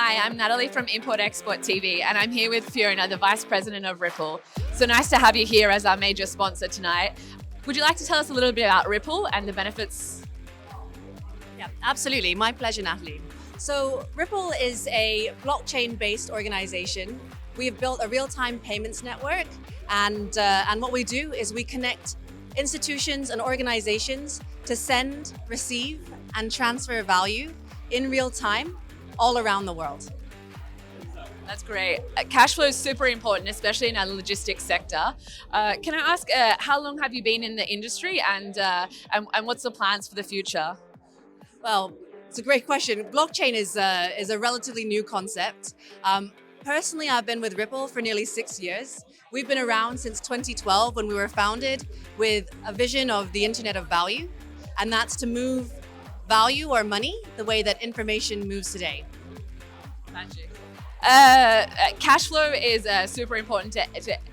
Hi, I'm Natalie from Import Export TV, and I'm here with Fiona, the Vice President of Ripple. So nice to have you here as our major sponsor tonight. Would you like to tell us a little bit about Ripple and the benefits? Yeah, absolutely. My pleasure, Natalie. So Ripple is a blockchain-based organization. We have built a real-time payments network, and what we do is we connect institutions and organizations to send, receive, and transfer value in real time all around the world. That's great. Cash flow is super important, especially in our logistics sector. Can I ask, how long have you been in the industry, and what's the plans for the future? Well, it's a great question. Blockchain is a relatively new concept. Personally, I've been with Ripple for nearly 6 years. We've been around since 2012 when we were founded with a vision of the Internet of Value, and that's to move value or money the way that information moves today. Magic. Cash flow is super important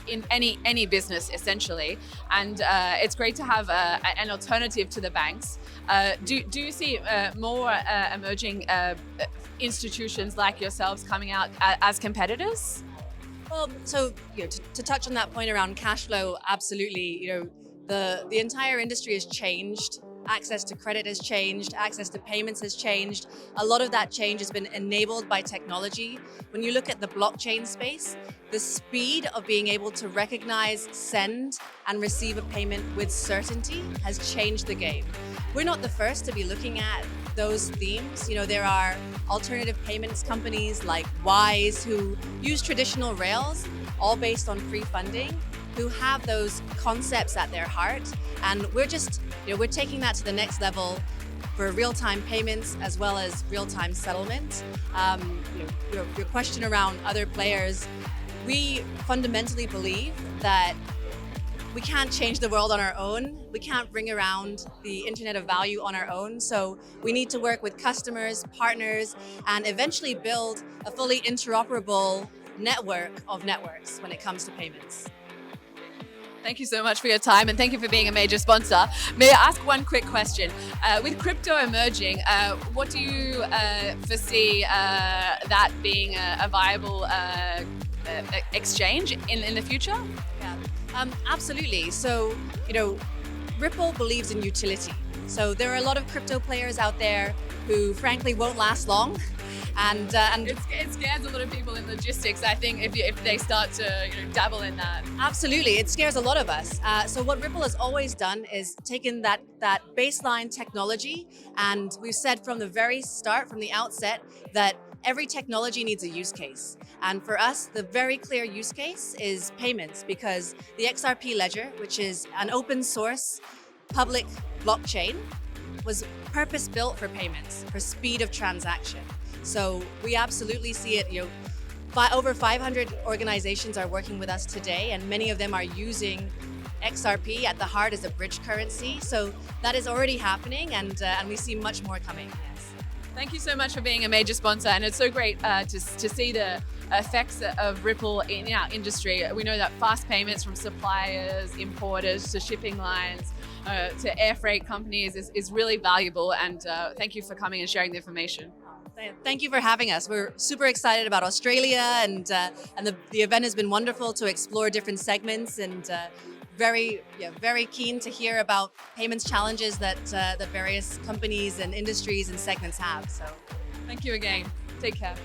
in any business, essentially, and it's great to have an alternative to the banks. Do you see more emerging institutions like yourselves coming out as competitors? Well, so to touch on that point around cash flow, absolutely. The entire industry has changed. Access to credit has changed, access to payments has changed. A lot of that change has been enabled by technology. When you look at the blockchain space, the speed of being able to recognize, send, and receive a payment with certainty has changed the game. We're not the first to be looking at those themes. There are alternative payments companies like Wise who use traditional rails, all based on free funding, who have those concepts at their heart. And we're just, we're taking that to the next level for real-time payments as well as real-time settlement. Your question around other players, we fundamentally believe that we can't change the world on our own. We can't bring around the Internet of Value on our own. So we need to work with customers, partners, and eventually build a fully interoperable network of networks when it comes to payments. Thank you so much for your time, and thank you for being a major sponsor. May I ask one quick question? With crypto emerging, what do you foresee that being a viable exchange in the future? Yeah, absolutely. So, Ripple believes in utility. So there are a lot of crypto players out there who frankly won't last long. And it scares a lot of people in logistics, I think, if they start to dabble in that. Absolutely, it scares a lot of us. So what Ripple has always done is taken that baseline technology, and we've said from the very start, from the outset, that every technology needs a use case. And for us, the very clear use case is payments, because the XRP ledger, which is an open source public blockchain, was purpose-built for payments, for speed of transaction. So we absolutely see it. Over 500 organizations are working with us today, and many of them are using XRP at the heart as a bridge currency. So that is already happening, and we see much more coming. Yes. Thank you so much for being a major sponsor, and it's so great to see the effects of Ripple in our industry. We know that fast payments from suppliers, importers, to shipping lines, to air freight companies is really valuable, and thank you for coming and sharing the information. Thank you for having us. We're super excited about Australia, and the event has been wonderful to explore different segments, and very keen to hear about payments challenges that the various companies and industries and segments have. So, thank you again. Take care.